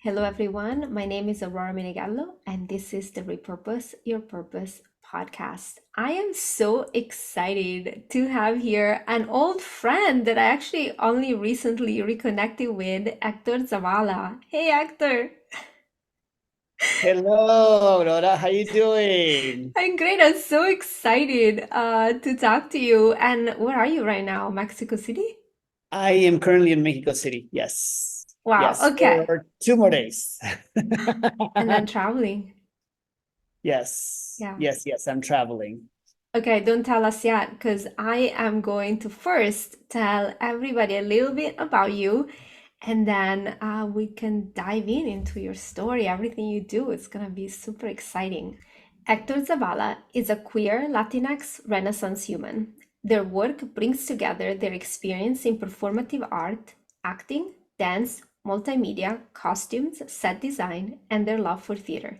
Hello, everyone. My name is Aurora Menegallo, and this is the Repurpose Your Purpose podcast. I am so excited to have here an old friend that I actually only recently reconnected with, Hector Zavala. Hey, Hector. Hello, Aurora. How you doing? I'm great. I'm so excited to talk to you. And where are you right now? Mexico City? I am currently in Mexico City. Yes. Wow. Yes, Okay. for 2 more days. And then traveling. Yes. Yeah. Yes, yes, I'm traveling. Okay, don't tell us yet, because I am going to first tell everybody a little bit about you, and then we can dive into your story, everything you do. It's gonna be super exciting. Hector Zavala is a queer Latinx Renaissance human. Their work brings together their experience in performative art, acting, dance, multimedia, costumes, set design, and their love for theater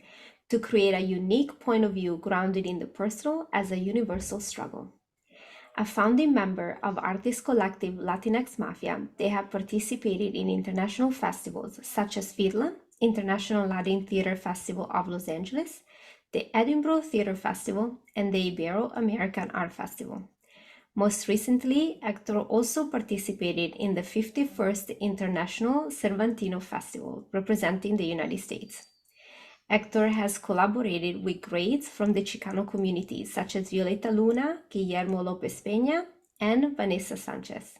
to create a unique point of view grounded in the personal as a universal struggle. A founding member of artist collective Latinx Mafia, they have participated in international festivals such as FIDLA, International Latin Theater Festival of Los Angeles, the Edinburgh Theater Festival, and the Ibero-American Art Festival. Most recently, Hector also participated in the 51st International Cervantino Festival, representing the United States. Hector has collaborated with greats from the Chicano community, such as Violeta Luna, Guillermo Lopez Peña, and Vanessa Sanchez.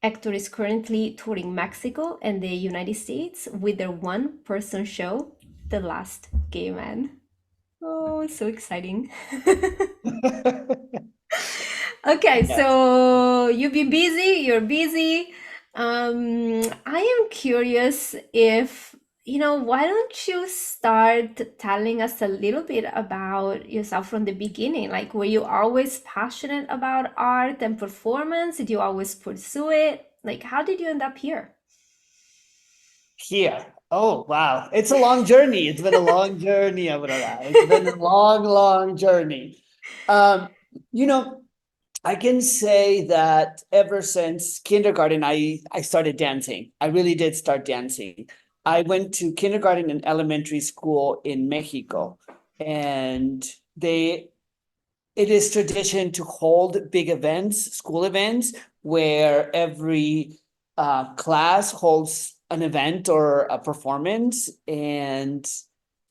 Hector is currently touring Mexico and the United States with their one-person show, The Last Gay Man. Oh, so exciting. Okay, Yes. so you've been busy, you're busy. I am curious if, why don't you start telling us a little bit about yourself from the beginning? Like, were you always passionate about art and performance? Did you always pursue it? Like, how did you end up here? Here. Oh, wow. It's a long journey. It's been a long journey, Aurora. It's been a long, long journey. Um, you know, I can say that ever since kindergarten, I started dancing. I really did start dancing. I went to kindergarten and elementary school in Mexico, and they it is tradition to hold big events, school events, where every class holds an event or a performance. And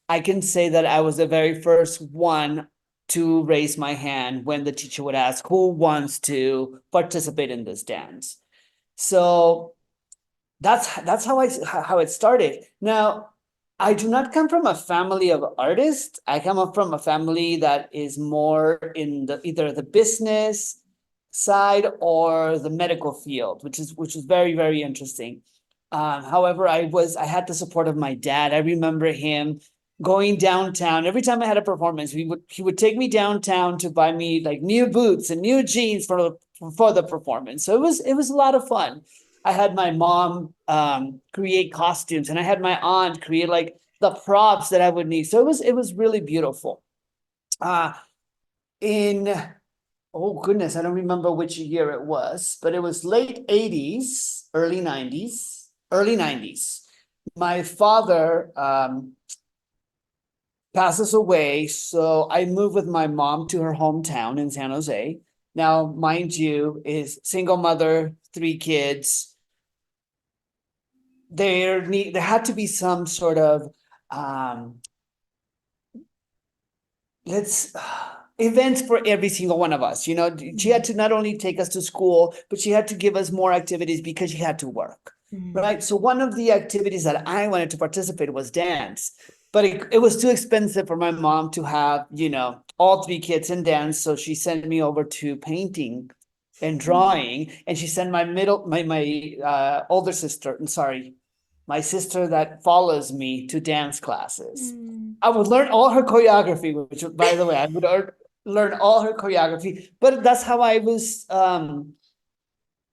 I can say that I was the very first one to raise my hand when the teacher would ask who wants to participate in this dance. So that's how it started. Now, I do not come from a family of artists. I come up from a family that is more in the either the business side or the medical field, which is very, very interesting. However, I had the support of my dad. I remember him going downtown every time I had a performance. He would take me downtown to buy me like new boots and new jeans for the performance. So it was a lot of fun. I had my mom create costumes, and I had my aunt create like the props that I would need. So it was really beautiful. Uh, in oh goodness, I don't remember which year it was, but it was late 80s, early 90s, early 90s. My father passes away, so I moved with my mom to her hometown in San Jose. Now, mind you, is single mother, 3 kids. There had to be some sort of um let's events for every single one of us. She had to not only take us to school, but she had to give us more activities because she had to work. Mm. Right. So one of the activities that I wanted to participate was dance, but it was too expensive for my mom to have, all 3 kids in dance. So she sent me over to painting and drawing, and she sent my older sister, I'm sorry, my sister that follows me to dance classes. Mm. I would learn all her choreography, which, by the way, I would learn all her choreography. But that's how I was,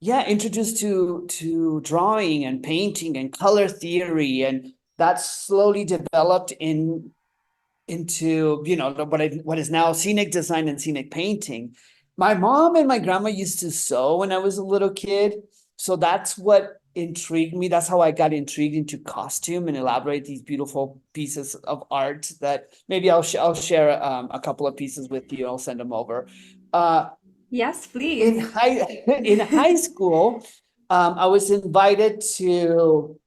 yeah, introduced to drawing and painting and color theory, and that slowly developed into what is now scenic design and scenic painting. My mom and my grandma used to sew when I was a little kid, so that's what intrigued me. That's how I got intrigued into costume and elaborate these beautiful pieces of art that maybe I'll share a couple of pieces with you. I'll send them over. Uh, Yes, in please. high in high school, I was invited to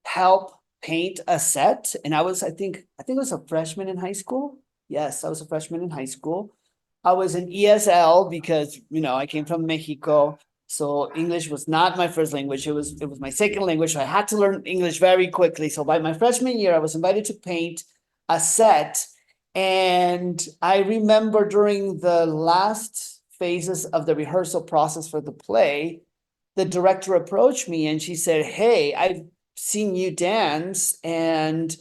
help paint a set, and I think I was a freshman in high school. Yes, I was a freshman in high school. I was in ESL because I came from Mexico, so English was not my first language. It was my second language. So I had to learn English very quickly. So by my freshman year, I was invited to paint a set, and I remember during the last phases of the rehearsal process for the play, the director approached me and she said, "Hey, I've seen you dance and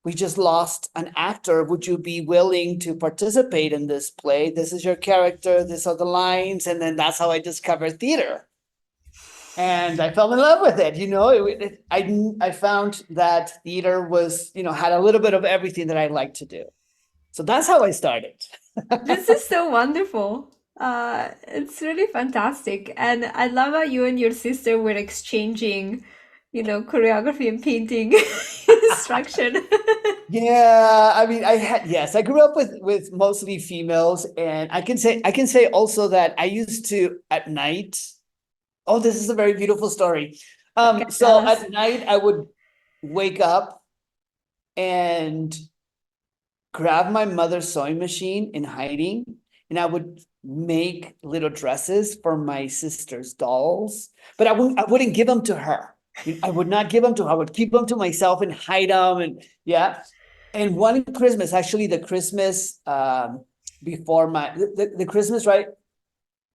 we just lost an actor. Would you be willing to participate in this play? This is your character, these are the lines." And then that's how I discovered theater. And I fell in love with it. I found that theater had a little bit of everything that I like to do. So that's how I started. This is so wonderful. It's really fantastic. And I love how you and your sister were exchanging, choreography and painting instruction. Yeah, I mean, I grew up with mostly females, and I can say also that I used to at night. Oh, this is a very beautiful story. Okay, tell So us. at night I would wake up and grab my mother's sewing machine in hiding, and I would make little dresses for my sister's dolls, but I wouldn't give them to her. I would not give them to her. I would keep them to myself and hide them, and yeah. And one Christmas, actually, the Christmas before the Christmas, right?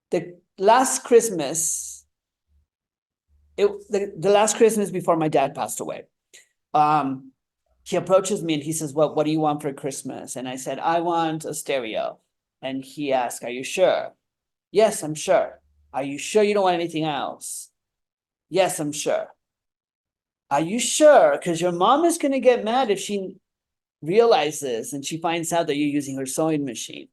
The last Christmas, the last Christmas before my dad passed away. Um, he approaches me and he says, "What do you want for Christmas?" And I said, "I want a stereo." And he asked, "Are you sure?" "Yes, I'm sure." "Are you sure you don't want anything else?" "Yes, I'm sure." "Are you sure? Because your mom is going to get mad if she realizes and she finds out that you're using her sewing machine."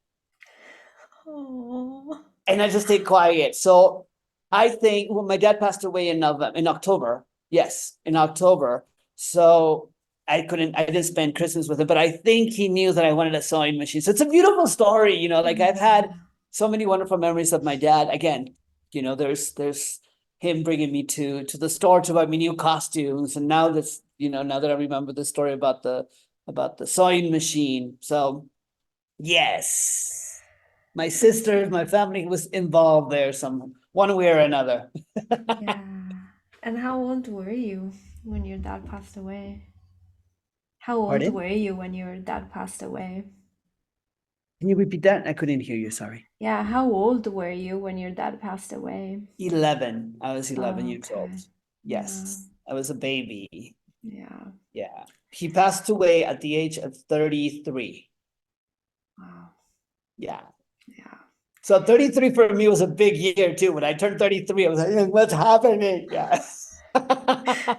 Oh, And I just stayed quiet. So I think, well, my dad passed away in October. Yes, in October. So I didn't spend Christmas with him, but I think he knew that I wanted a sewing machine. So it's a beautiful story, like I've had yeah. so many wonderful memories of my dad. Again, there's him bringing me to the store to buy me new costumes. And now that I remember the story about the sewing machine. So yes, my sisters, my family was involved there some one way or another. Yeah. And how old were you when your dad passed away? How old Pardon? were you when your dad passed away? Can you repeat that? I couldn't hear you, sorry. Yeah, how old were you when your dad passed away? 11. I was 11 Oh, years old. okay. Yeah, Yes, I was a baby. yeah. Yeah. He passed away at the age of 33. Wow. Yeah. Yeah. So 33 for me was a big year too. When I turned 33, I was like, what's happening? Yeah.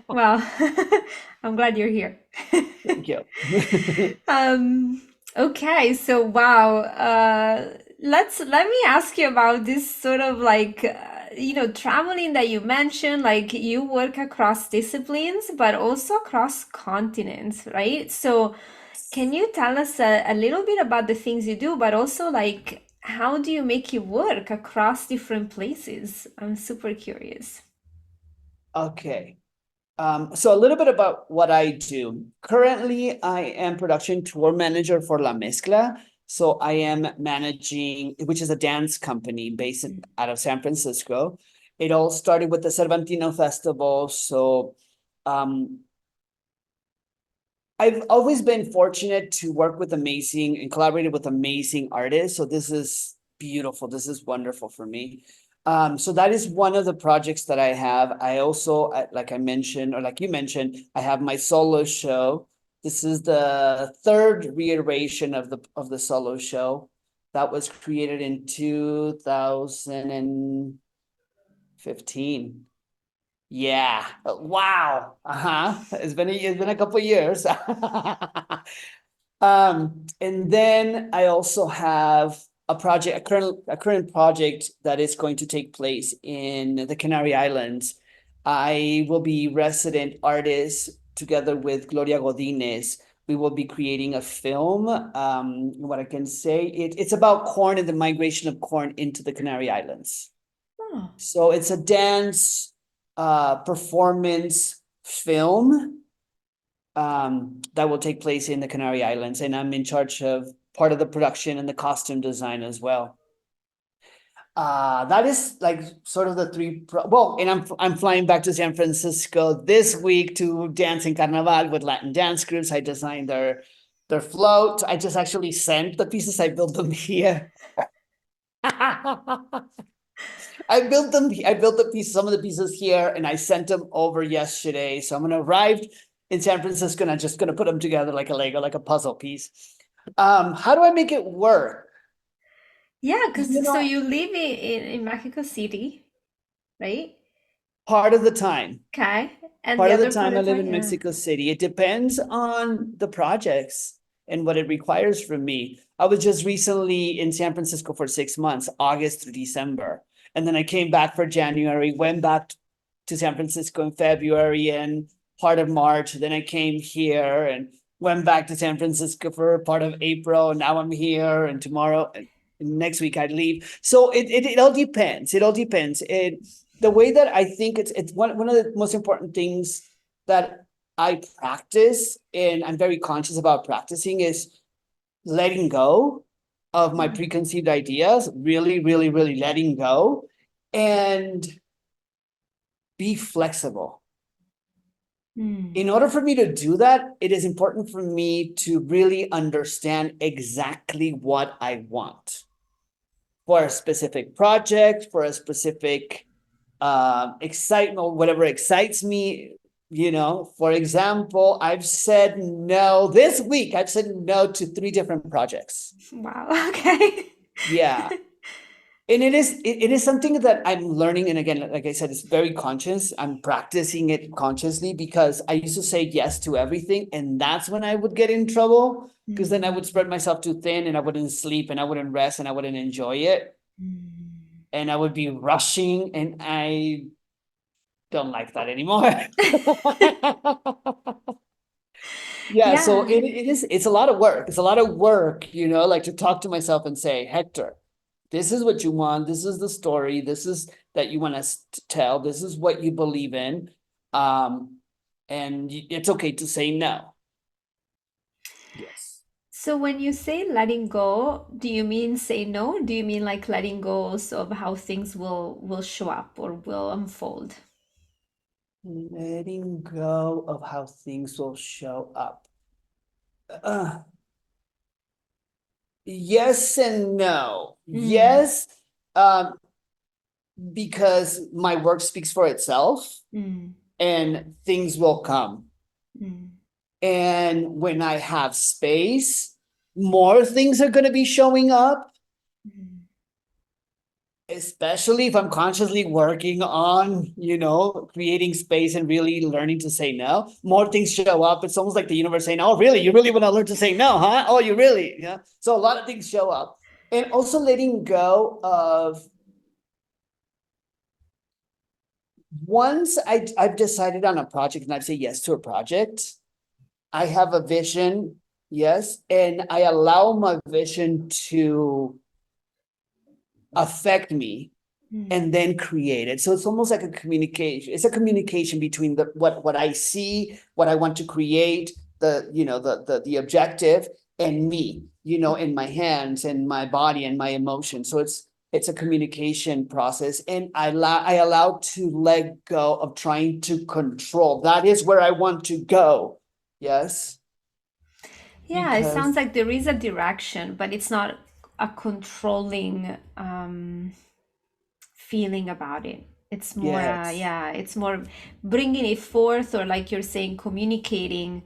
Well, I'm glad you're here. Thank you. Um, okay, so wow. Let me ask you about this sort of like traveling that you mentioned, like you work across disciplines, but also across continents, right? So can you tell us a little bit about the things you do, but also like how do you make it work across different places? I'm super curious. Okay. So a little bit about what I do. Currently, I am production tour manager for La Mezcla. So I am managing, which is a dance company based out of San Francisco. It all started with the Cervantino Festival. So um, I've always been fortunate to work with amazing and collaborated with amazing artists. So this is beautiful. This is wonderful for me. So that is one of the projects that I have. I also, like I mentioned, or like you mentioned, I have my solo show. This is the third reiteration of the solo show that was created in 2015. Yeah. Wow. Uh-huh. It's been a couple years. And then I also have a current project that is going to take place in the Canary Islands. I will be resident artist together with Gloria Godinez. We will be creating a film. What I can say, it's about corn and the migration of corn into the Canary Islands. Oh, So it's a dance performance film that will take place in the Canary Islands, and I'm in charge of part of the production and the costume design as well. That is like sort of the well, and I'm flying back to San Francisco this week to dance in Carnaval with Latin dance groups. I designed their float. I just actually sent the pieces. I built them here. I built them. I built the pieces, some of the pieces here, and I sent them over yesterday. So I'm gonna arrive in San Francisco, and I'm just gonna put them together like a Lego, like a puzzle piece. How do I make it work? yeah, You because so know, you live in Mexico City, right? part of the time. Okay. And the Part of the other part time I of live time, in yeah. Mexico City. It depends on the projects and what it requires from me. I was just recently in San Francisco for 6 months, August through December. And then I came back for January, went back to San Francisco in February and part of March. Then I came here and went back to San Francisco for part of April. And now I'm here, and tomorrow and next week I'd leave. So it all depends. It all depends. The way that I think it's one of the most important things that I practice, and I'm very conscious about practicing, is letting go of my Mm. preconceived ideas, really, really, really letting go and be flexible. Mm. In order for me to do that, it is important for me to really understand exactly what I want for a specific project, for a specific excitement, whatever excites me. For example, I've said no this week. I've said no to 3 different projects. Wow. Okay. Yeah. And it is something that I'm learning. And again, like I said, it's very conscious. I'm practicing it consciously because I used to say yes to everything. And that's when I would get in trouble, because then I Mm. would spread myself too thin and I wouldn't sleep and I wouldn't rest and I wouldn't enjoy it. Mm. And I would be rushing, and I don't like that anymore. Yeah, so Yeah. it's a lot of work. It's a lot of work, like to talk to myself and say, Hector, this is what you want. This is the story. This is that you want us to tell. This is what you believe in. Um, and it's okay to say no. Yes. So when you say letting go, do you mean say no? Do you mean like letting go also of how things will show up or will unfold? Letting go of how things will show up. Uh, yes and no. Mm. Yes, because my work speaks for itself Mm. and things will come. Mm. And when I have space, more things are going to be showing up, Mm. especially if I'm consciously working on, creating space and really learning to say no. More things show up. It's almost like the universe saying, oh, really? You really want to learn to say no, huh? Oh, you really? Yeah. So a lot of things show up. And also letting go of once I've decided on a project and I've said yes to a project, I have a vision, yes, and I allow my vision to affect me Mm. and then create it. So it's almost like a communication. It's a communication between what I see, what I want to create, the objective, and me, in my hands and my body and my emotions. So it's a communication process, and I allow to let go of trying to control. That is where I want to go. Yes, Yeah, it sounds because like there is a direction, but it's not a controlling feeling about it. It's more, yes. yeah, it's more bringing it forth, or like you're saying, communicating.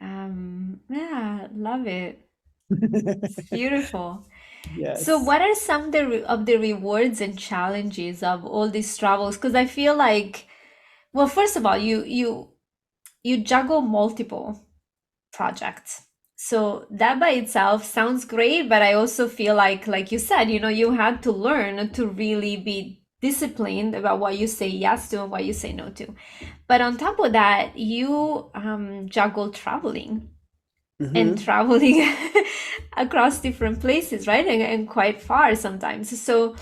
Yeah, love it. It's beautiful. So, Yes. what are some of the rewards and challenges of all these travels? Because I feel like, well, first of all, you juggle multiple projects. So that by itself sounds great, but I also feel like you said, you had to learn to really be disciplined about what you say yes to and what you say no to. But on top of that, you juggle traveling and Hmm. traveling across different places, right? And quite far sometimes. So,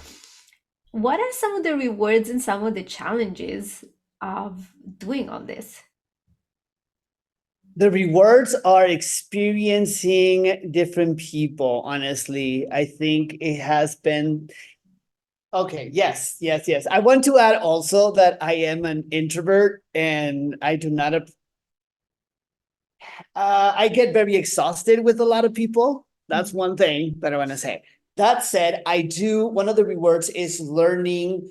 what are some of the rewards and some of the challenges of doing all this? The rewards are experiencing different people. Honestly, I think it has been okay. Yes, yes, yes. I want to add also that I am an introvert and I do not I get very exhausted with a lot of people. That's one thing that I want to say. That said, I do, one of the rewards is learning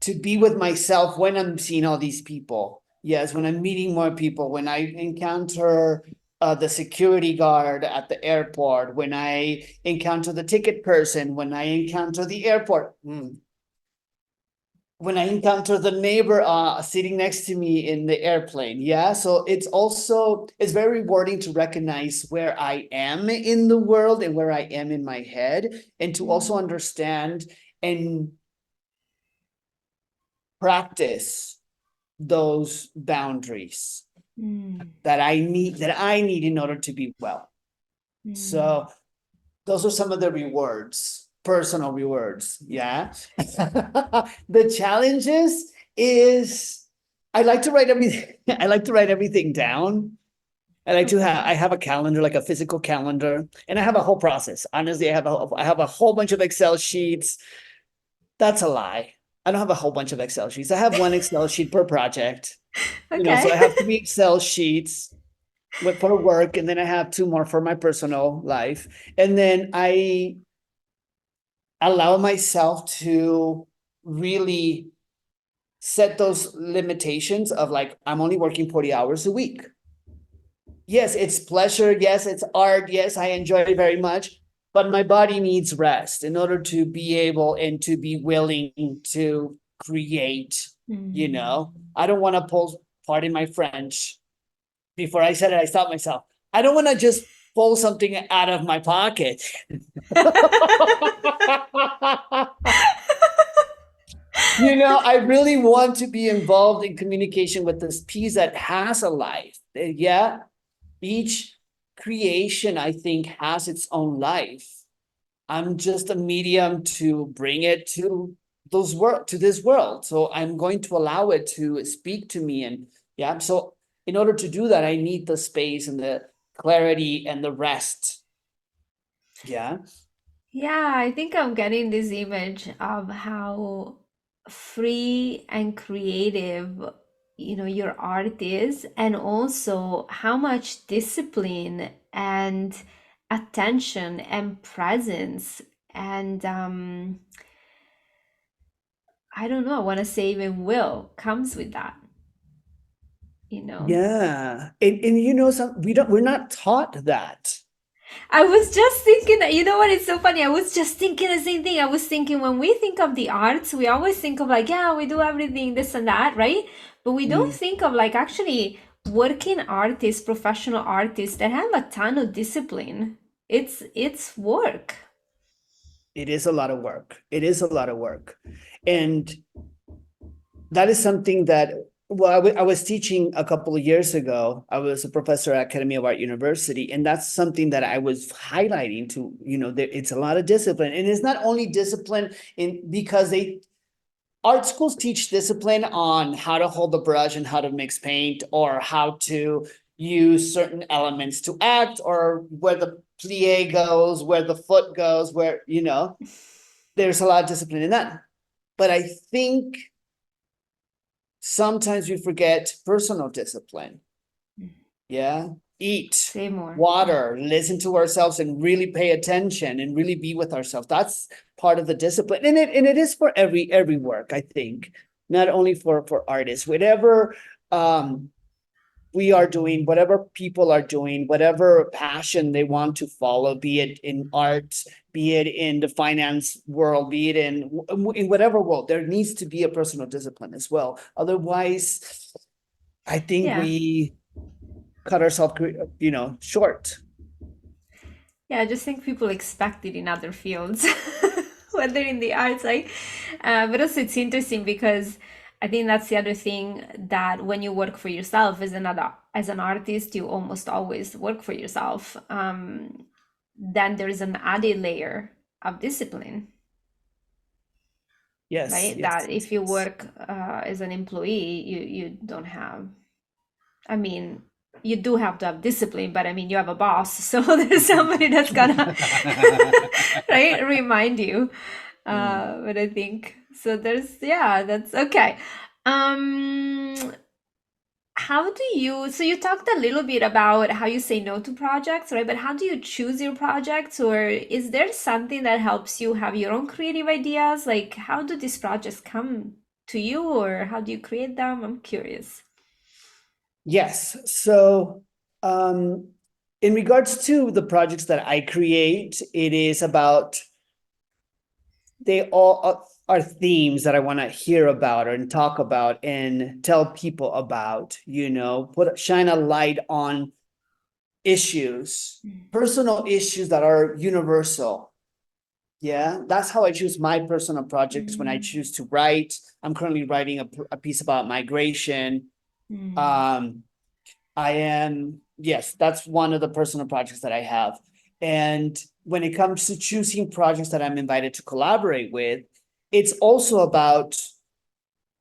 to be with myself when I'm seeing all these people. Yes, when I'm meeting more people, when I encounter the security guard at the airport, when I encounter the ticket person, when I encounter the airport. When I encounter the neighbor sitting next to me in the airplane. Yeah. So it's very rewarding to recognize where I am in the world and where I am in my head, and to also Mm, understand and practice those boundaries mm, that I need in order to be well. mm. So those are some of the rewards, personal rewards. Yeah. The challenges is I like to write everything. I like to write everything down. I Okay. have a calendar, like a physical calendar, and I have a whole process. Honestly, I have a whole bunch of Excel sheets. That's a lie. I don't have a whole bunch of Excel sheets. I have one Excel sheet per project. So I Okay. have 3 Excel sheets for work, and then I have two more for my personal life. And then I allow myself to really set those limitations of like, I'm only working 40 hours a week. Yes, it's pleasure. Yes, it's art. Yes, I enjoy it very much. But my body needs rest in order to be able and to be willing to create. Mm. I don't want to pull, pardon my French. Before I said it, I stopped myself. I don't want to just pull something out of my pocket. I really want to be involved in communication with this piece that has a life. Yeah, each creation, I think, has its own life. I'm just a medium to bring it to this world. So I'm going to allow it to speak to me. And yeah, so in order to do that, I need the space and the clarity and the rest. Yeah. Yeah, I think I'm getting this image of how free and creative, your art is, and also how much discipline and attention and presence and I don't know, I want to say even will comes with that, you know. Yeah. And we're not taught that. I was just thinking that, you know what, it's so funny. I was just thinking the same thing. I was thinking when we think of the arts, we always think of like, yeah, we do everything, this and that, right? But we don't Mm. think of like actually working artists, professional artists that have a ton of discipline. It's work. It is a lot of work. It is a lot of work. And that is something that, well, I was teaching a couple of years ago. I was a professor at Academy of Art University, and that's something that I was highlighting to, it's a lot of discipline. And it's not only discipline because art schools teach discipline on how to hold the brush and how to mix paint, or how to use certain elements to act, or where the plie goes, where the foot goes, there's a lot of discipline in that. But I think sometimes we forget personal discipline. Yeah. Eat, Say more. Yeah. water, listen to ourselves, and really pay attention and really be with ourselves. That's part of the discipline. And it is for every work, I think, not only for artists. Whatever we are doing, whatever people are doing, whatever passion they want to follow, be it in art, be it in the finance world, be it in whatever world, there needs to be a personal discipline as well. Otherwise, I think Yeah. we cut ourselves, short. Yeah, I just think people expect it in other fields. whether in the arts, like, but also it's interesting because I think that's the other thing, that when you work for yourself as an artist, you almost always work for yourself. Then there's an added layer of discipline, Yes, right? yes, That yes, if you yes. work as an employee, you don't have. I mean, you do have to have discipline, but I mean, you have a boss, so there's somebody that's gonna right remind you. Mm. But I think so. There's yeah, that's okay. Um, how do you? So you talked a little bit about how you say no to projects, right? But how do you choose your projects, or is there something that helps you have your own creative ideas? Like, how do these projects come to you, or how do you create them? I'm curious. Yes. So, in regards to the projects that I create, it is about, they all are themes that I want to hear about and talk about and tell people about, shine a light on issues, personal issues that are universal. Yeah, that's how I choose my personal projects when I Mm, choose to write. I'm currently writing a piece about migration. mm, Um, I am, yes, that's one of the personal projects that I have. And when it comes to choosing projects that I'm invited to collaborate with, it's also about,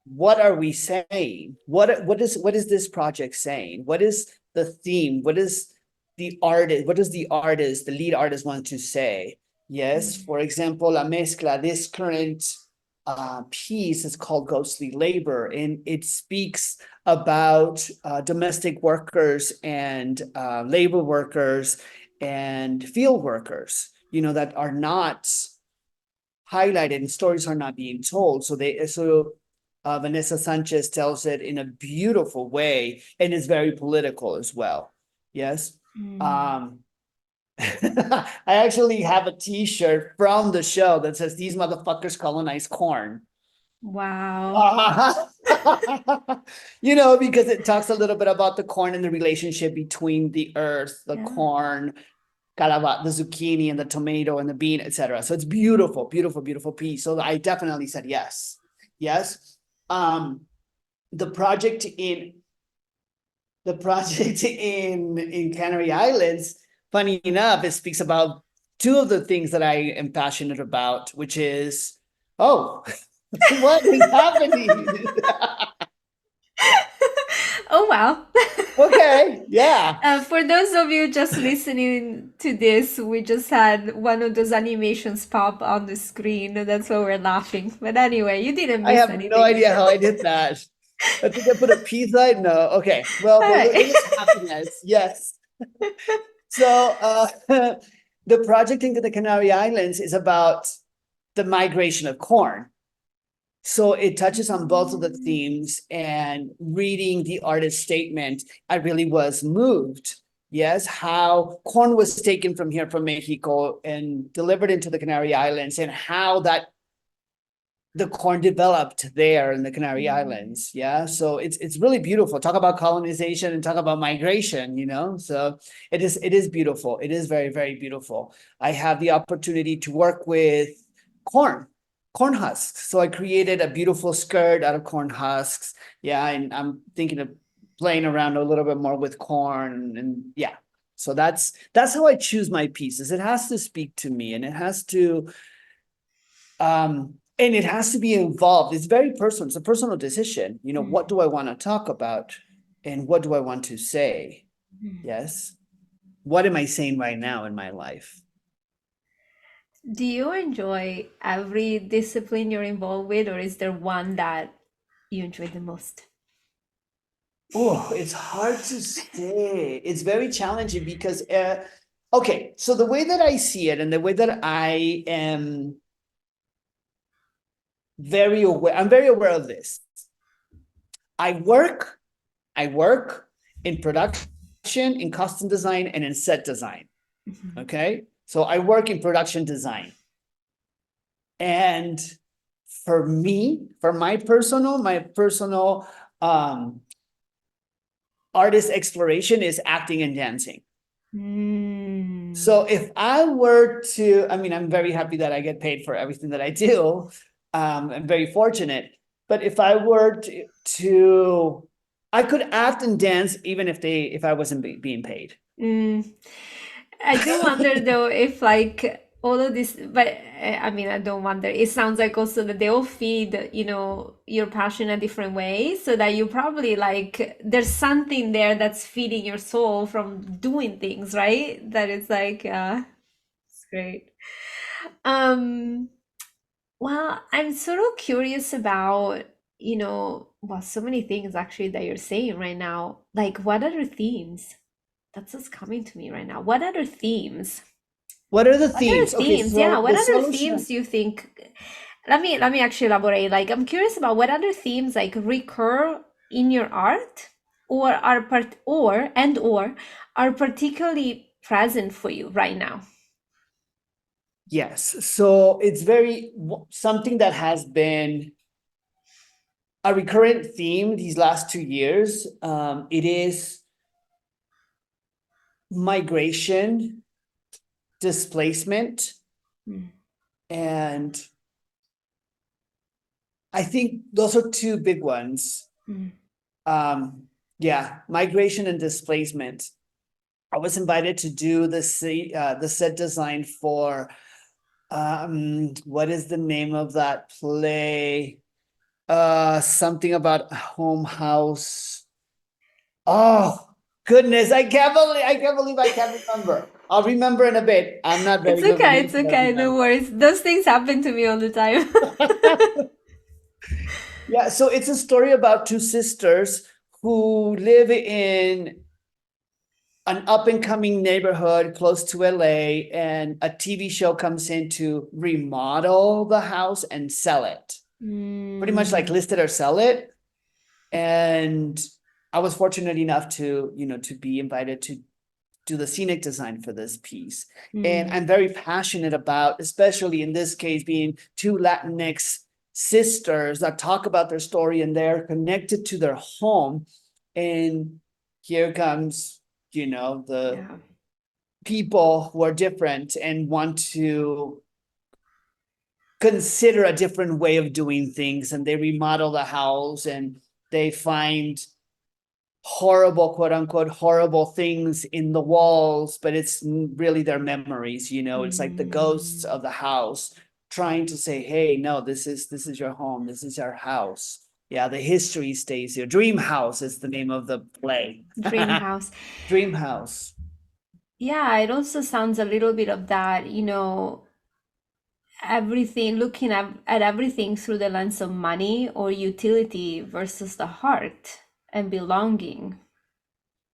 what are we saying? What is this project saying? What is the theme? What does the lead artist want to say? Yes, mm, for example, La Mezcla, this current piece is called Ghostly Labor, and it speaks about domestic workers and labor workers and field workers, that are not highlighted and stories are not being told. So Vanessa Sanchez tells it in a beautiful way, and it's very political as well. Yes. mm. Um, I actually have a T-shirt from the show that says "These motherfuckers colonize corn." Wow. Because it talks a little bit about the corn and the relationship between the earth, the Yeah. corn, the zucchini and the tomato and the bean, etc. So it's beautiful, beautiful, beautiful piece. So I definitely said yes. Yes. Um, the project in in Canary Islands, funny enough, it speaks about two of the things that I am passionate about, which is, oh, what is happening? Oh, well. Okay, yeah. For those of you just listening to this, we just had one of those animations pop on the screen. That's why we're laughing. But anyway, you didn't I miss have no anything. idea how I did that. I think I put a pizza. No, okay. Well, All but it right. was happiness. Yes. So the project in the Canary Islands is about the migration of corn. So it touches on both of the themes, and reading the artist's statement, I really was moved. Yes, how corn was taken from here from Mexico and delivered into the Canary Islands, and how that the corn developed there in the Canary Mm, Islands. Yeah. So it's really beautiful. Talk about colonization and talk about migration. So it is beautiful. It is very, very beautiful. I have the opportunity to work with corn, corn husks. So I created a beautiful skirt out of corn husks. Yeah, and I'm thinking of playing around a little bit more with corn, and yeah. So that's how I choose my pieces. It has to speak to me, and it has to and it has to be involved. It's very personal. It's a personal decision. What mm, do I want to talk about, and what do I want to say? mm. Yes. What am I saying right now in my life? Do you enjoy every discipline you're involved with, or is there one that you enjoy the most? Oh, it's hard to say. It's very challenging because, okay, so the way that I see it and the way that I am I'm very aware of this. I work, I work in production, in costume design, and in set design. Mhm. Okay. So I work in production design. And for me, for my personal artist exploration is acting and dancing. So if I were to, I mean, I'm very happy that I get paid for everything that I do. I'm very fortunate. But if I were to I could act and dance even if I wasn't being paid. Mm. I do wonder though if like all of this, but I mean, I don't wonder. It sounds like also that they all feed, your passion a different way, so that you probably like there's something there that's feeding your soul from doing things, right? That it's like, it's great. Um, well, I'm sort of curious about, well, so many things actually that you're saying right now. Like, what other themes? That's what's coming to me right now. What other themes? What are the What other themes? Okay, themes? Yeah, so what the other solution. themes do you think? Let me actually elaborate. Like, I'm curious about what other themes like recur in your art, or are or are particularly present for you right now. Yes. So it's very something that has been a recurrent theme these last 2 years. It is migration, displacement, Mm, and I think those are two big ones. mm, Yeah, migration and displacement. I was invited to do the set design for what is the name of that play? Something about home house. Oh goodness, I can't believe I can't remember. I'll remember in a bit. I'm not It's very good with okay, names, it's but I okay, no remember. worries. Those things happen to me all the time. Yeah, so it's a story about two sisters who live in an up and coming neighborhood close to LA, and a TV show comes in to remodel the house and sell it. Pretty much like Mm, list it or sell it. And I was fortunate enough to be invited to do the scenic design for this piece. And mm, I'm very passionate about, especially in this case, being two Latinx sisters that talk about their story and they're connected to their home. And here comes, the yeah. people who are different and want to consider a different way of doing things, and they remodel the house and they find horrible, quote unquote, horrible things in the walls, but it's really their memories. It's like the ghosts Mm. of the house trying to say, hey, no, this is your home, this is our house. Yeah, the history stays here. Dream House is the name of the play. Dream house. Dream House. Yeah, it also sounds a little bit of that, everything, looking at everything through the lens of money or utility versus the heart and belonging.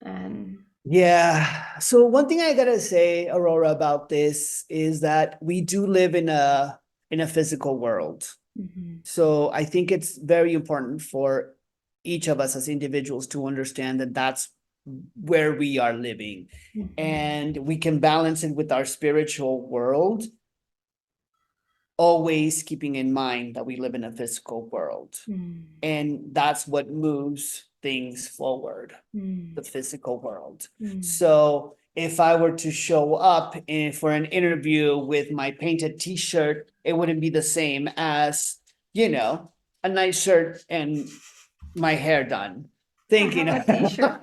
And Yeah. So one thing I gotta say, Aurora, about this is that we do live in a physical world. mhm, So I think it's very important for each of us as individuals to understand that that's where we are living. mhm, And we can balance it with our spiritual world, always keeping in mind that we live in a physical world. mm, And that's what moves things forward, the mm, physical world. mm. So if I were to show up for an interview with my painted t-shirt, it wouldn't be the same as, a nice shirt and my hair done. I Thinking, have a t-shirt.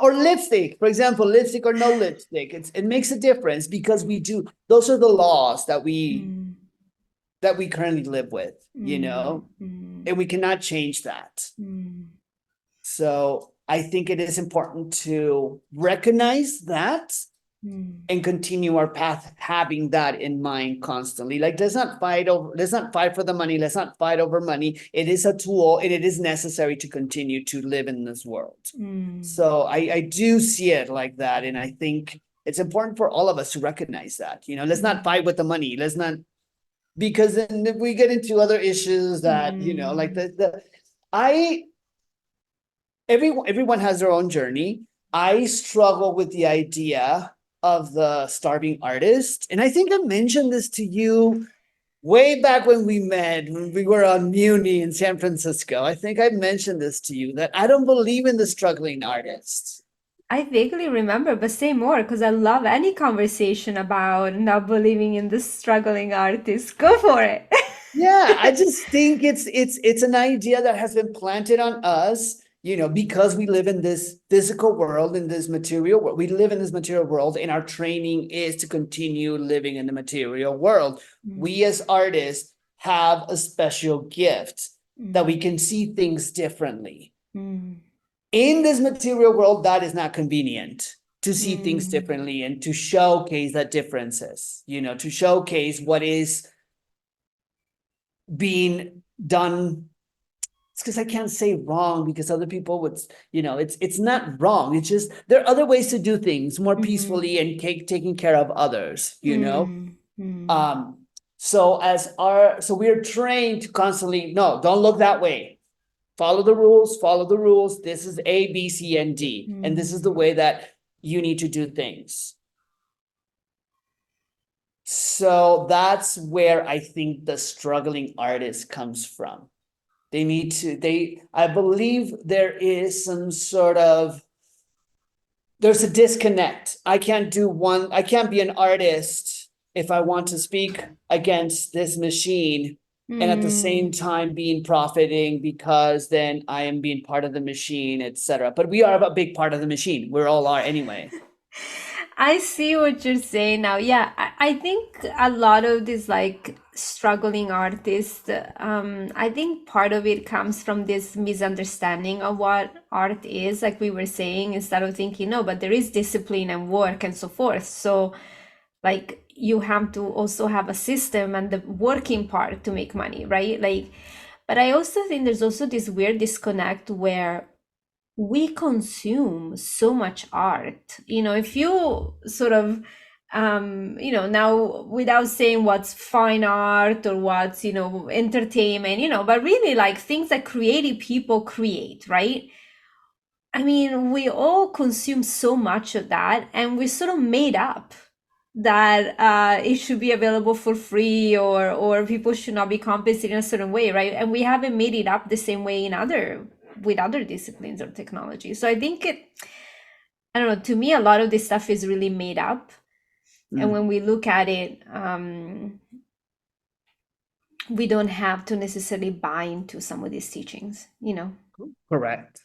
or lipstick, for example, lipstick or no lipstick. It makes a difference because those are the laws Mm, that we currently live with, mm, mm, and we cannot change that. mm, So I think it is important to recognize that mm, and continue our path having that in mind constantly. Like, let's not fight for the money, let's not fight over money. It is a tool and it is necessary to continue to live in this world. mm, So I do see it like that. And I think it's important for all of us to recognize that. Let's not mm, fight with the money. Let's not, because then if we get into other issues that, like mm. I everyone has their own journey. I struggle with the idea of the starving artist. And I think I mentioned this to you way back when we met, when we were on Muni in San Francisco. I think I mentioned this to you that I don't believe in the struggling artists. I vaguely remember, but say more because I love any conversation about not believing in the struggling artist. Go for it. Yeah, I just think it's an idea that has been planted on us, because we live in this physical world, in this material world. We live in this material world, and our training is to continue living in the material world. We Mm, as artists have a special gift that we mm, can see things differently. mm, In this material world, that is not convenient to see things mm, differently and to showcase that differences, to showcase what is being done. It's because I can't say wrong, because other people would, it's not wrong. It's just there are other ways to do things more mm, peacefully and taking care of others. mm, mm, Um, so we're trained to constantly, no, don't look that way. Follow the rules, follow the rules. This is A, B, C, and D. And this is the mm. way that you need to do things. So that's where I think the struggling artist comes from. I believe there's a disconnect. I can't be an artist if I want to speak against this machine and at the same Mm. time being profiting, because then I am being part of the machine, etc. But we are a big part of the machine. We all are anyway. I see what you're saying now. Yeah, I think a lot of these like struggling artists, I think part of it comes from this misunderstanding of what art is, like we were saying, instead of thinking, no, but there is discipline and work and so forth. So, like, you have to also have a system and the working part to make money, right? Like, but I also think there's also this weird disconnect where we consume so much art. If you sort of, now without saying what's fine art or what's, entertainment, but really like things that creative people create, right? I mean, we all consume so much of that, and we sort of made up that it should be available for free, or people should not be compensated in a certain way, right? And we haven't made it up the same way in other with other disciplines or technology. So I think I don't know, to me a lot of this stuff is really made up. And Mm, when we look at it, we don't have to necessarily buy into some of these teachings. correct.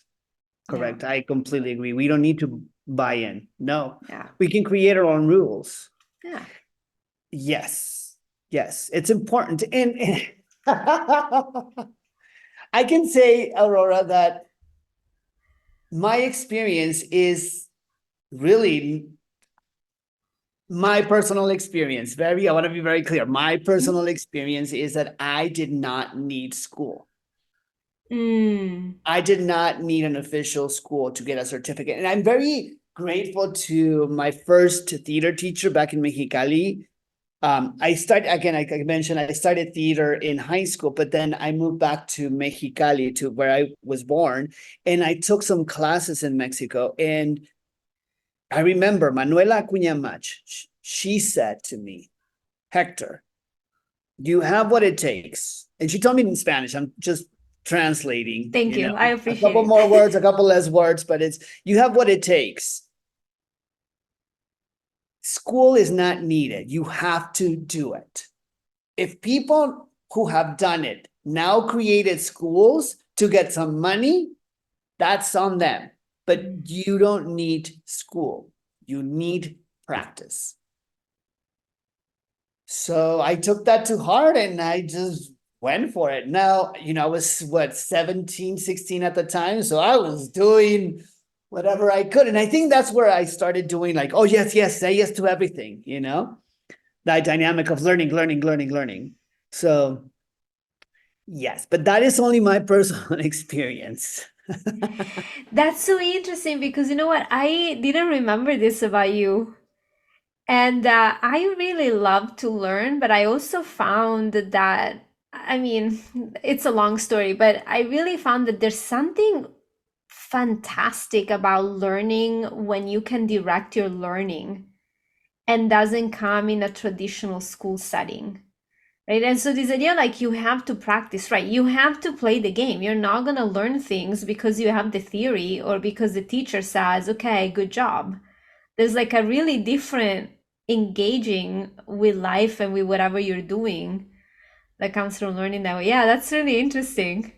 Yeah, Correct. I completely agree. We don't need to buy in. No, yeah, we can create our own rules. yeah. Yes. Yes. It's important. And I can say, Aurora, that my experience is really my personal experience. I want to be very clear. My personal experience is that I did not need school. Mm. I did not need an official school to get a certificate. And I'm very grateful to my first theater teacher back in Mexicali. I started, again, like I mentioned, I started theater in high school, but then I moved back to Mexicali, to where I was born, and I took some classes in Mexico. And I remember Manuela Acuña Mach, she said to me, Hector, you have what it takes. And she told me in Spanish. I'm just translating, Thank you, I a couple appreciate more words, it. a couple less words, but you have what it takes. School is not needed. You have to do it. If people who have done it now created schools to get some money, that's on them. But Mm. you don't need school. You need practice. So I took that to heart and I just went for it. Now, I was what, 17, 16 at the time. So I was doing whatever I could. And I think that's where I started doing, like, oh, yes, yes, say yes to everything, that dynamic of learning, learning, learning, learning. So yes, but that is only my personal experience. That's so interesting because you know what? I didn't remember this about you. And I really love to learn, but I also found that, I mean, it's a long story, but I really found that there's something fantastic about learning when you can direct your learning and doesn't come in a traditional school setting. Right. And so this idea, like you have to practice, right? You have to play the game. You're not going to learn things because you have the theory or because the teacher says, okay, good job. There's like a really different engaging with life and with whatever you're doing that comes from learning that way. Yeah, that's really interesting.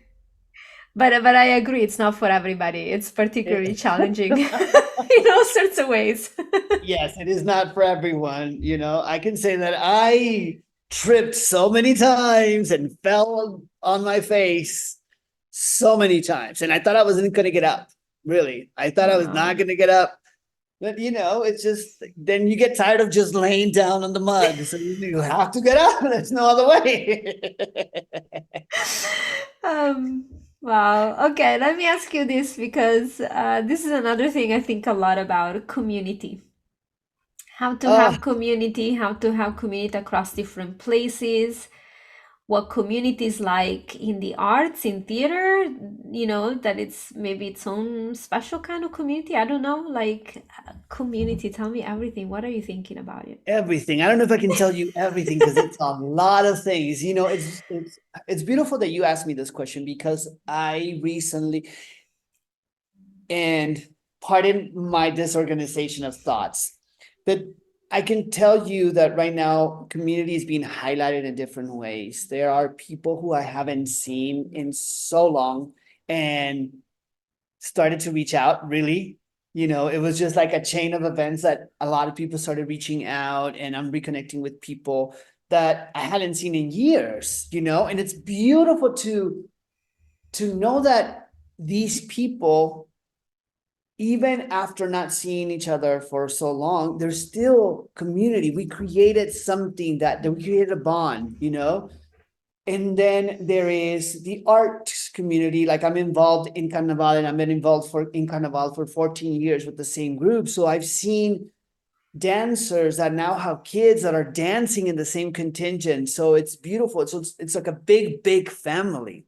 But I agree, it's not for everybody. It's particularly challenging in all sorts of ways. Yes, it is not for everyone. I can say that I tripped so many times and fell on my face so many times. And I thought I wasn't going to get up. Really. I thought I was not Wow. going to get up. But it's just then you get tired of just laying down on the mud. So you have to get up. There's no other way. Um, wow. Okay, let me ask you this because this is another thing I think a lot about community. Oh, How to have community across different places, what community is like in the arts, in theater, that it's maybe its own special kind of community. I don't know, like community, tell me everything. What are you thinking about it? everything. I don't know if I can tell you everything because it's a lot of things. It's beautiful that you asked me this question because I recently and pardon my disorganization of thoughts, but I can tell you that right now community is being highlighted in different ways. There are people who I haven't seen in so long and started to reach out, really. It was just like a chain of events that a lot of people started reaching out, and I'm reconnecting with people that I hadn't seen in years, and it's beautiful to know that these people, even after not seeing each other for so long, there's still community. We created something that we created a bond. And then there is the art community. Like I'm involved in Carnaval, and I've been involved in Carnaval for 14 years with the same group. So I've seen dancers that now have kids that are dancing in the same contingent. So it's beautiful. So it's like a big, big family.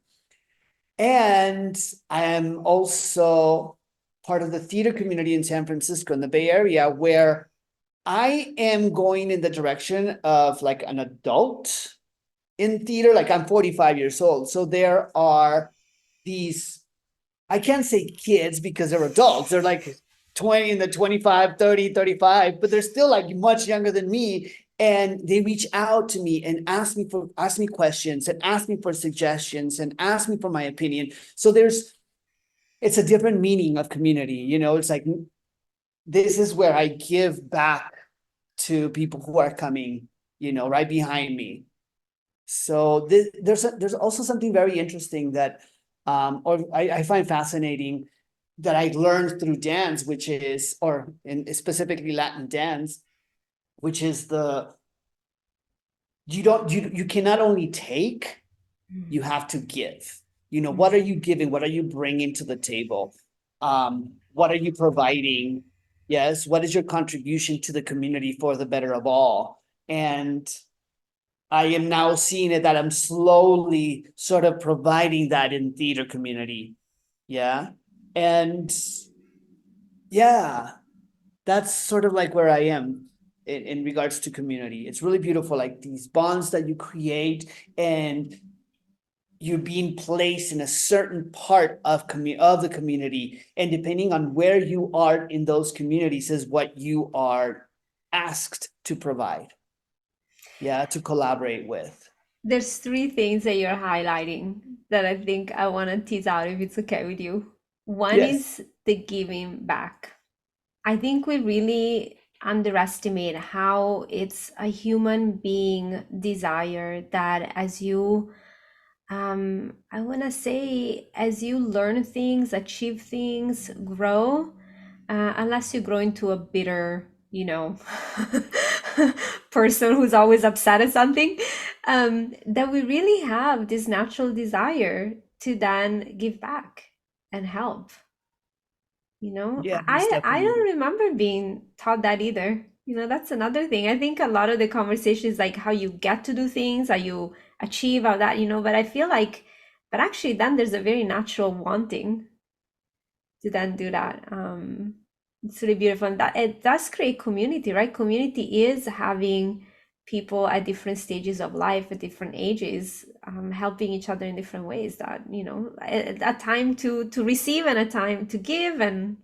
And I am also part of the theater community in San Francisco, in the Bay Area, where I am going in the direction of like an adult in theater. Like I'm 45 years old. So there are these, I can't say kids because they're adults. They're like 20 in the 25, 30, 35, but they're still like much younger than me. And they reach out to me and ask me questions and ask me for suggestions and ask me for my opinion. So it's a different meaning of community. It's like this is where I give back to people who are coming, right behind me. So there's also something very interesting that or I find fascinating that I learned through dance, which is, or in specifically Latin dance, which is you cannot only take, you have to give. What are you giving? What are you bringing to the table? What are you providing? Yes, what is your contribution to the community for the better of all? And I am now seeing it that I'm slowly sort of providing that in theater community. Yeah. And yeah, that's sort of like where I am in regards to community. It's really beautiful, like these bonds that you create, and you're being placed in a certain part of the community. And depending on where you are in those communities is what you are asked to provide. Yeah, to collaborate with. There's three things that you're highlighting that I think I want to tease out if it's okay with you. One Yes. is the giving back. I think we really underestimate how it's a human being desire that as you I want to say as you learn things, achieve things, grow, unless you grow into a bitter, person who's always upset at something, that we really have this natural desire to then give back and help. Yes, I definitely. don't remember being taught that either. That's another thing. I think a lot of the conversation is like how you get to do things, how you achieve all that, but I feel like, but actually then there's a very natural wanting to then do that. It's really beautiful. And that it does create community, right? Community is having people at different stages of life, at different ages, helping each other in different ways. That, you know, a time to receive and a time to give. And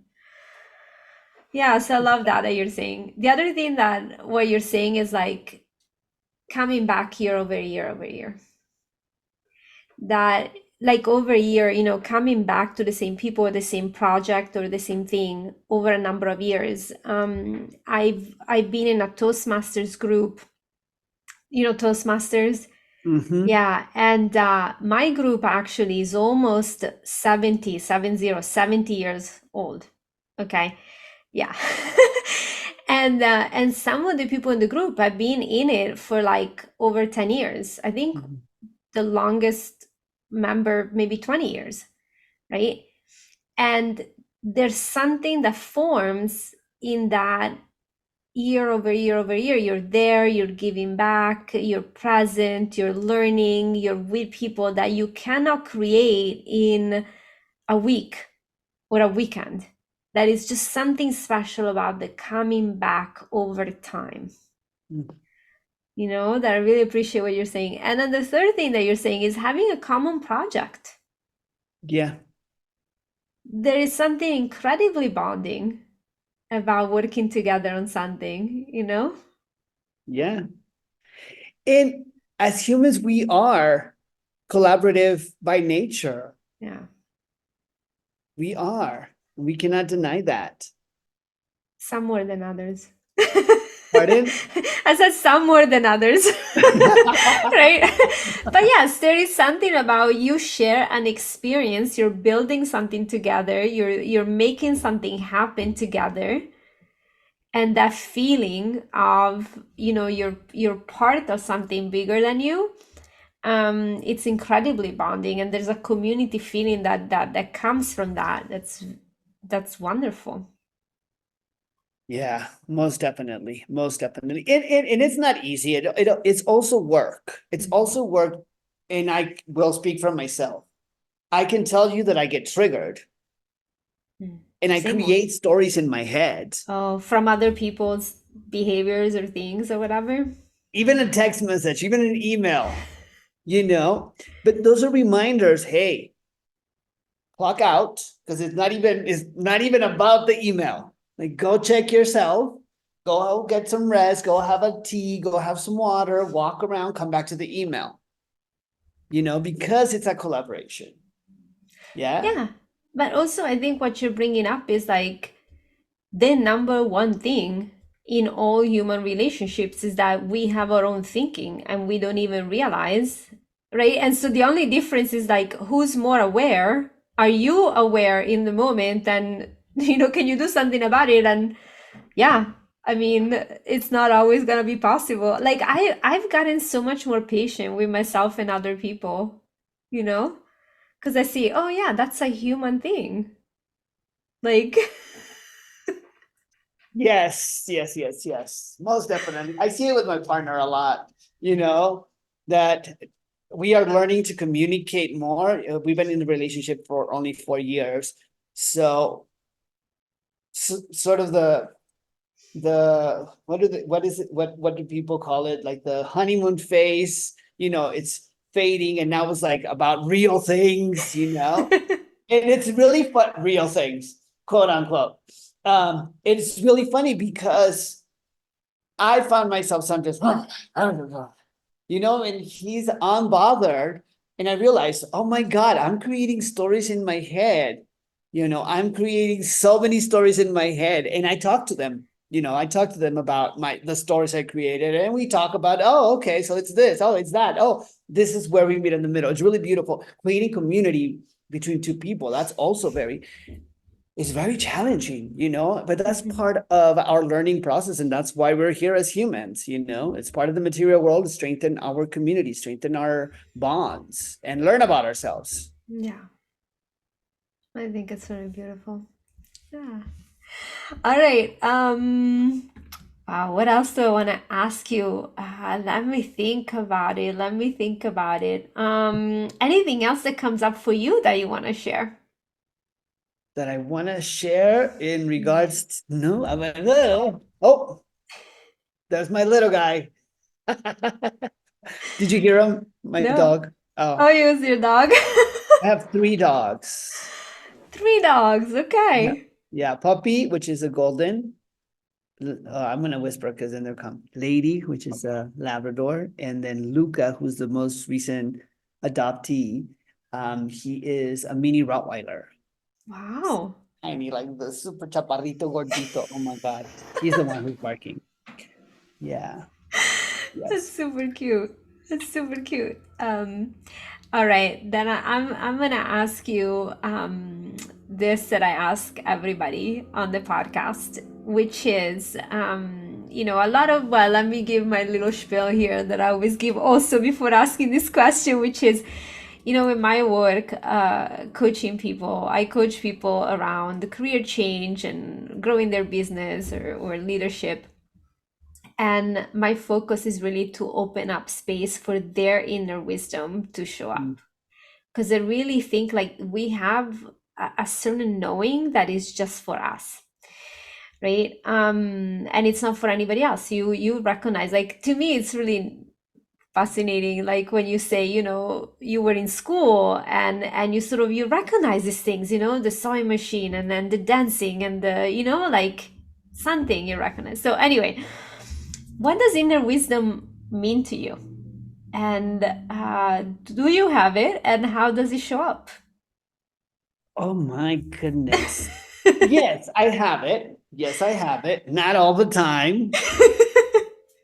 yeah, so I love that you're saying. The other thing that what you're saying is like coming back year over year over year. That like over a year, you know, coming back to the same people or the same project or the same thing over a number of years. I've been in a Toastmasters group, you know, Toastmasters. Mm-hmm. Yeah, and my group actually is almost 70 years old. Okay. Yeah. And some of the people in the group have been in it for like over 10 years. I think the longest member maybe 20 years, right? And there's something that forms in that year over year over year. You're there, you're giving back, you're present, you're learning, you're with people that you cannot create in a week or a weekend. That is just something special about the coming back over time. You know, that I really appreciate what you're saying. And then the third thing that you're saying is having a common project. Yeah. There is something incredibly bonding about working together on something, you know? Yeah. And as humans, we are collaborative by nature. Yeah. We are. We cannot deny that. Some more than others. Pardon? I said some more than others. Right? But yes, there is something about you share an experience, you're building something together, you're making something happen together. And that feeling of, you know, you're part of something bigger than you, it's incredibly bonding, and there's a community feeling that comes from that. That's wonderful. Yeah, most definitely. Most definitely. And it's not easy. It's also work. It's also work. And I will speak for myself. I can tell you that I get triggered and I Same create one. stories in my head. Oh, from other people's behaviors or things or whatever. Even a text message, even an email, you know. But those are reminders, hey, clock out, because it's not even about the email. Like, go check yourself, go get some rest, go have a tea, go have some water, walk around, come back to the email, because it's a collaboration. Yeah. Yeah. But also, I think what you're bringing up is like the number one thing in all human relationships is that we have our own thinking and we don't even realize, right? And so the only difference is like who's more aware? Are you aware in the moment? And, you know, can you do something about it? And yeah, I mean, it's not always gonna be possible. Like I've gotten so much more patient with myself and other people, you know, because I see, oh yeah, that's a human thing. Like, Yes, yes, yes, yes. Most definitely. I see it with my partner a lot, that we are learning to communicate more. We've been in a relationship for only 4 years. So, sort of what do people call it? Like the honeymoon phase, it's fading, and now it's like about real things, and it's really fun, real things, quote unquote. It's really funny because I found myself sometimes, and he's unbothered. And I realized, oh my God, I'm creating stories in my head. I'm creating so many stories in my head. And I talk to them. I talk to them about the stories I created. And we talk about, oh, okay, so it's this, oh, it's that. Oh, this is where we meet in the middle. It's really beautiful. Creating community between two people. That's also it's very challenging, but that's part of our learning process. And that's why we're here as humans, it's part of the material world to strengthen our community, strengthen our bonds, and learn about ourselves. yeah, I think it's very beautiful. Yeah. All right. Wow, what else do I want to ask you? Let me think about it. Let me think about it. Anything else that comes up for you that you want to share? That I want to share in regards to, no, I'm a little, oh, there's my little guy. Did you hear him? My No. dog. Oh, Oh, you was your dog? I have three dogs. Three dogs. Yeah. Okay. Yeah. Puppy, which is a golden. I'm gonna whisper because then they'll come. Lady, which is a Labrador, and then Luca, who's the most recent adoptee. He is a mini Rottweiler. Wow. Tiny, like the super chaparrito gordito. Oh my God. He's the one who's barking. Yeah. That's Yes. super cute. That's super cute. All right, then I'm gonna ask you this that I ask everybody on the podcast, which is a lot of well, let me give my little spiel here that I always give also before asking this question, which is, in my work, coaching people, I coach people around career change and growing their business or leadership. And my focus is really to open up space for their inner wisdom to show Mm. up. Because I really think like we have a certain knowing that is just for us, right? And it's not for anybody else. You recognize, like, to me, it's really fascinating, like when you say, you were in school and you sort of you recognize these things, the sewing machine and then the dancing and the like something you recognize. So anyway, what does inner wisdom mean to you? And do you have it? And how does it show up? Oh my goodness. Yes, I have it. Yes, I have it. Not all the time.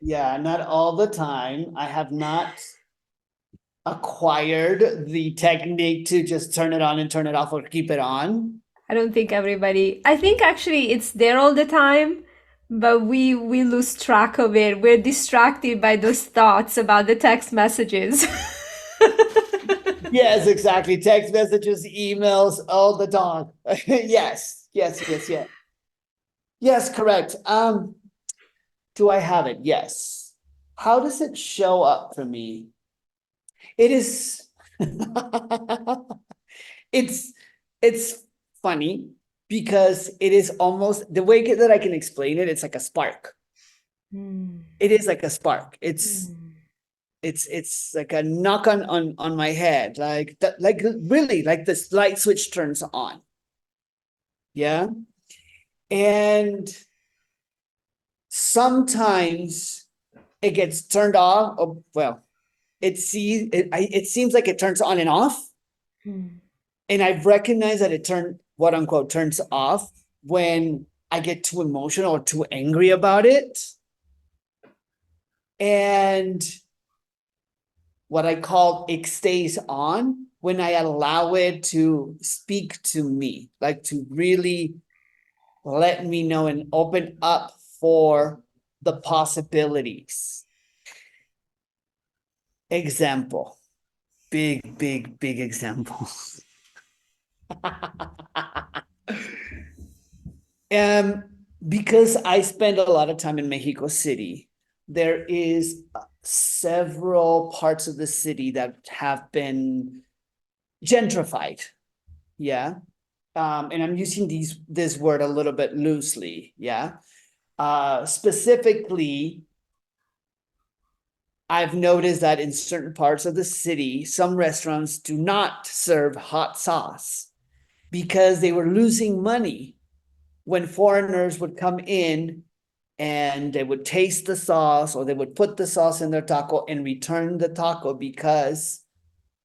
Yeah, not all the time. I have not acquired the technique to just turn it on and turn it off or keep it on. I don't think everybody. I think actually it's there all the time, but we lose track of it. We're distracted by those thoughts about the text messages. Yes, exactly. Text messages, emails, all the time. Yes, yes, yes, yes. Yes, correct. Do I have it? Yes. How does it show up for me? It is it's it's funny because it is almost the way that I can explain it, it's like a spark. Hmm. It is like a spark. It's Hmm. it's like a knock on my head, like that, like really like this light switch turns on. Yeah. And sometimes it gets turned off. Or, well, it seems like it turns on and off. Hmm. And I've recognized that it turned, quote unquote, turns off when I get too emotional or too angry about it. And what I call it stays on when I allow it to speak to me, like to really let me know and open up for the possibilities. Example, big example. Um, because I spend a lot of time in Mexico City, there is several parts of the city that have been gentrified. Yeah. And I'm using this word a little bit loosely. Yeah. Specifically, I've noticed that in certain parts of the city, some restaurants do not serve hot sauce because they were losing money when foreigners would come in and they would taste the sauce or they would put the sauce in their taco and return the taco because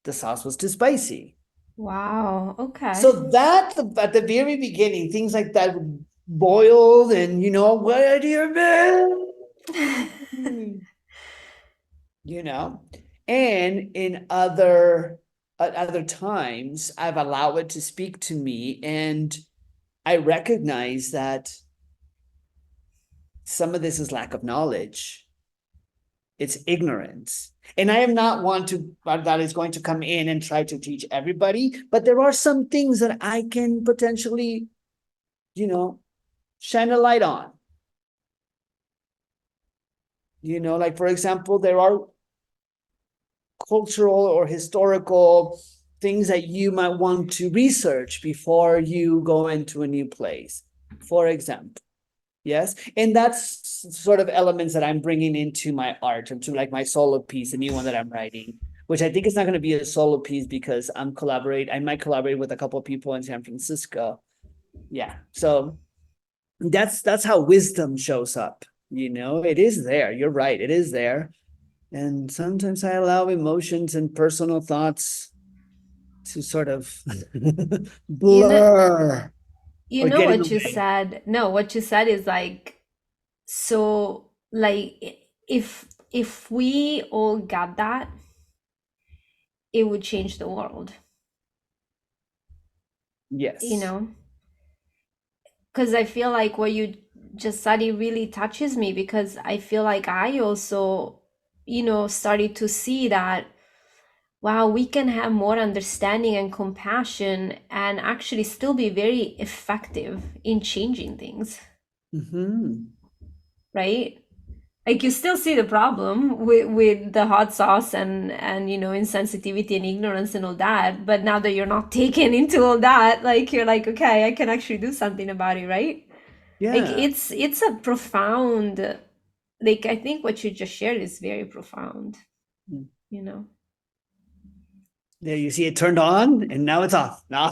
the sauce was too spicy. Wow. Okay. So that at the very beginning, things like that boiled and where do you been? You know, and in other times, I've allowed it to speak to me, and I recognize that some of this is lack of knowledge. It's ignorance. And I am not one to that is going to come in and try to teach everybody, but there are some things that I can potentially, shine a light on. Like for example, there are cultural or historical things that you might want to research before you go into a new place. For example, Yes. And that's sort of elements that I'm bringing into my art, into like my solo piece, the new one that I'm writing, which I think is not going to be a solo piece because I might collaborate with a couple of people in San Francisco. Yeah. So that's how wisdom shows up. It is there. You're right. It is there. And sometimes I allow emotions and personal thoughts to sort of You know, blur you or know get in the what you way. said. No, what you said is like so like if we all got that, it would change the world, you Yes. know? Because I feel like what you just said, it really touches me because I feel like I also, started to see that, wow, we can have more understanding and compassion and actually still be very effective in changing things, Hmm. right? Like you still see the problem with the hot sauce and insensitivity and ignorance and all that, but now that you're not taken into all that, like you're like, okay, I can actually do something about it, right? Like Yeah. it's a profound, like I think what you just shared is very profound, you know. There you see it turned on and now it's off. No.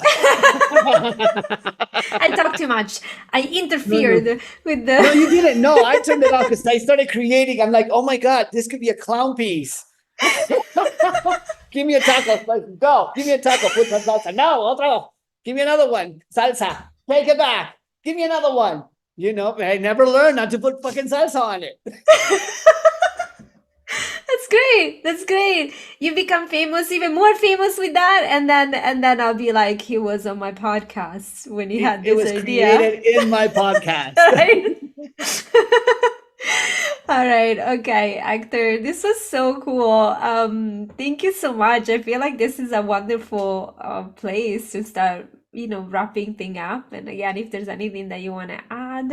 I talked too much. I No, no. interfered with No, you the didn't. No, I turned it off because I started creating. I'm like, oh my God, this could be a clown piece. Give me a taco. Like, go. Give me a taco. Put some salsa. No, otro. Give me another one. Salsa. Take it back. Give me another one. But I never learned not to put fucking salsa on it. That's great. That's great. You become famous, even more famous with that, and then I'll be like, he was on my podcast when he It, had it this was idea. created in my podcast. Right? All right. Okay, Hector, this was so cool. Thank you so much. I feel like this is a wonderful place to start, wrapping thing up. And again, if there's anything that you want to add,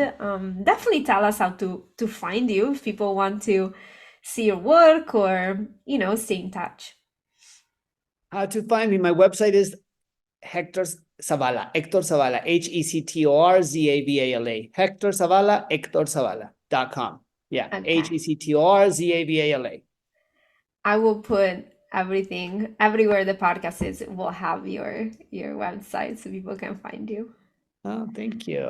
definitely tell us how to find you if people want to see your work or, stay in touch. How to find me? My website is Hector Zavala, Hector Zavala, HectorZavala, Hector Zavala, HectorZavala.com. Yeah, Okay. HectorZavala. I will put everything everywhere the podcast is, will have your website so people can find you. Oh, thank you.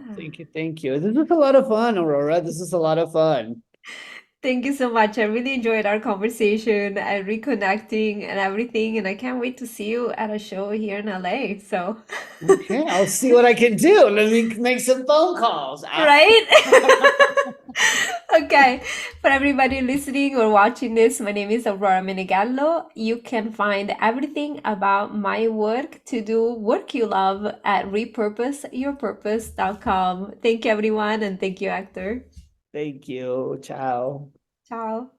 Yeah. Thank you. Thank you. This was a lot of fun, Aurora. This is a lot of fun. Thank you so much. I really enjoyed our conversation and reconnecting and everything, and I can't wait to see you at a show here in LA. So, Okay, I'll see what I can do. Let me make some phone calls. right? Okay. For everybody listening or watching this, my name is Aurora Menegallo. You can find everything about my work to do work you love at repurposeyourpurpose.com. Thank you, everyone, and thank you, Hector. Thank you. Ciao. Ciao.